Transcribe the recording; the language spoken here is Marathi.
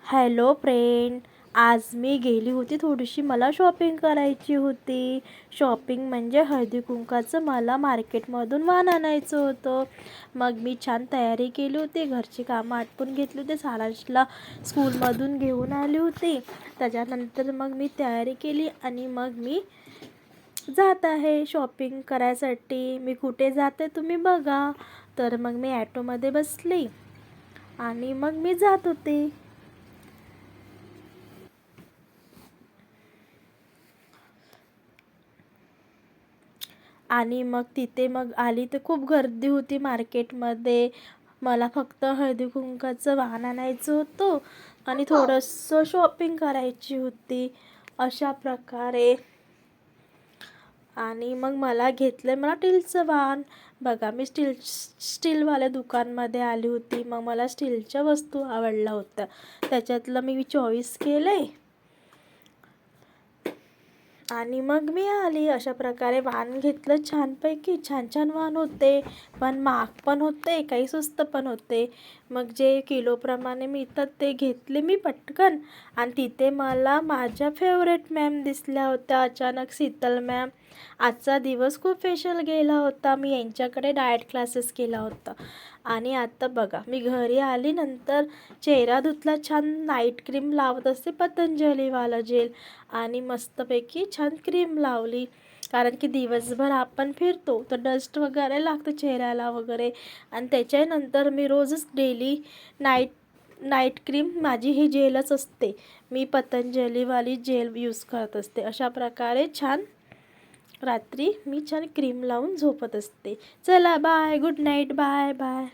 हॅलो फ्रेंड, आज मी गेली होती थोडीशी, मला शॉपिंग करायची होती. शॉपिंग म्हणजे हळदी कुंकाचं मला मार्केटमधून वाण आणायचं होतं. मग मी छान तयारी केली होती, घरची कामं आटपून घेतली होती, सारांशला स्कूलमधून घेऊन आली होती. त्याच्यानंतर मग मी तयारी केली आणि मग मी जात आहे शॉपिंग करायसाठी. मी कुठे जाते तुम्ही बघा. तर मग मी ॲटोमध्ये बसली आणि मग मी जात होते. आणि मग तिथे मग आली तर खूप गर्दी होती मार्केटमध्ये. मला फक्त हळदी कुंकाचं वाण आणायचं होतं आणि थोडंसं शॉपिंग करायची होती अशा प्रकारे. आणि मग मला घेतलं स्टीलचं वाण. बघा, मी स्टीलवाल्या दुकानमध्ये आली होती. मग मला स्टीलच्या वस्तू आवडल्या होत्या, त्याच्यातलं मी चॉईस केले आणि मग मी आली. अशा प्रकारे वाण घेतलं छानपैकी. छान छान वाण होते, पण महाग पण होते, काही स्वस्त पण होते. मग जे किलोप्रमाणे मिळतात ते घेतले मी पटकन. आणि तिथे मला माझ्या फेवरेट मॅम दिसल्या होत्या अचानक, शीतल मॅम. आजचा दिवस खूप स्पेशल गेला होता. मी यांच्याकडे डाएट क्लासेस केला होता. आणि आता बघा, मी घरी आली नंतर चेहरा धुतला, छान नाईट क्रीम लावत असते पतंजलीवाला जेल, आणि मस्तपैकी छान क्रीम लावली. कारण की दिवसभर आपण फिरतो तर डस्ट वगैरे लागतं चेहऱ्याला वगैरे. आणि त्याच्यानंतर मी रोजच डेली नाईट क्रीम माझी ही जेलच असते. मी पतंजलीवाली जेल यूज करत असते. अशा प्रकारे छान रात्री मी छान क्रीम लावून झोपत असते. चला bye, good night, bye bye.